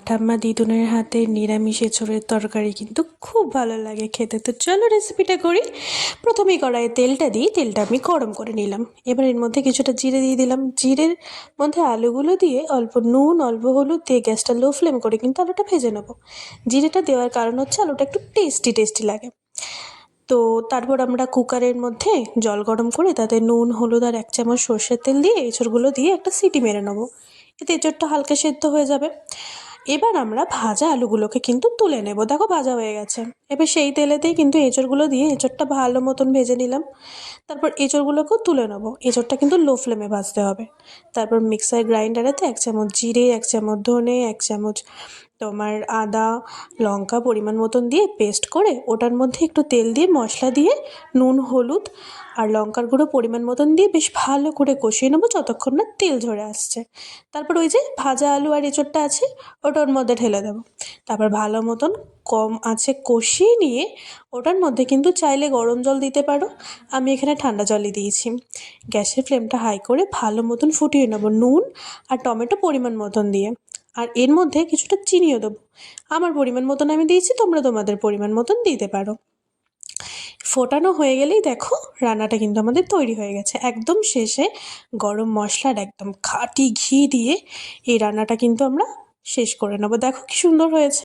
ঠাম্মা দিদুনের হাতের নিরামিষ এঁচোড়ের তরকারি কিন্তু খুব ভালো লাগে খেতে। তো চলো রেসিপিটা করি। প্রথমেই কড়াইয়ে তেলটা দিই, তেলটা আমি গরম করে নিলাম। এবার এর মধ্যে কিছুটা জিরে দিয়ে দিলাম। জিরের মধ্যে আলুগুলো দিয়ে অল্প নুন অল্প হলুদ দিয়ে গ্যাসটা লো ফ্লেম করে কিন্তু আলুটা ভেজে নেবো। জিরেটা দেওয়ার কারণ হচ্ছে আলুটা একটু টেস্টি টেস্টি লাগে। তো তারপর আমরা কুকারের মধ্যে জল গরম করে তাতে নুন হলুদ আর 1 চামচ সর্ষের তেল দিয়ে এঁচোড়গুলো দিয়ে একটা সিটি মেরে নেবো। এতে এঁচোড়টা হালকা সেদ্ধ হয়ে যাবে। এবার আমরা ভাজা আলুগুলোকে কিন্তু তুলে নেব। দেখো ভাজা হয়ে গেছে। এবার সেই তেলেতেই কিন্তু এঁচোড়গুলো দিয়ে এঁচোড়টা ভালো মতন ভেজে নিলাম। তারপর এঁচোড়গুলোকেও তুলে নেবো। এঁচোড়টা কিন্তু লো ফ্লেমে ভাজতে হবে। তারপর মিক্সার গ্রাইন্ডারেতে 1 চামচ জিরে 1 চামচ ধনে 1 চামচ তোমার আদা লঙ্কা পরিমাণ মতন দিয়ে পেস্ট করে ওটার মধ্যে একটু তেল দিয়ে মশলা দিয়ে নুন হলুদ আর লঙ্কার গুঁড়ো পরিমাণ মতন দিয়ে বেশ ভালো করে কষিয়ে নেবো যতক্ষণ না তেল ঝরে আসছে। তারপর ওই যে ভাজা আলু আর এঁচোড়টা আছে ওটা ওর মধ্যে ঢেলে দেবো। তারপর ভালো মতন কম আঁচে কষিয়ে নিয়ে ওটার মধ্যে কিন্তু চাইলে গরম জল দিতে পারো। আমি এখানে ঠান্ডা জলই দিয়েছি। গ্যাসের ফ্লেমটা হাই করে ভালো মতন ফুটিয়ে নেবো নুন আর টমেটো পরিমাণ মতন দিয়ে। আর এর মধ্যে কিছুটা চিনিও দেবো। আমার পরিমাণ মতন আমি দিয়েছি, তোমরা তোমাদের পরিমাণ মতন দিতে পারো। ফোটানো হয়ে গেলেই দেখো রান্নাটা কিন্তু আমাদের তৈরি হয়ে গেছে। একদম শেষে গরম মশলার একদম খাঁটি ঘি দিয়ে এই রান্নাটা কিন্তু আমরা শেষ করে নেবো। দেখো কি সুন্দর হয়েছে।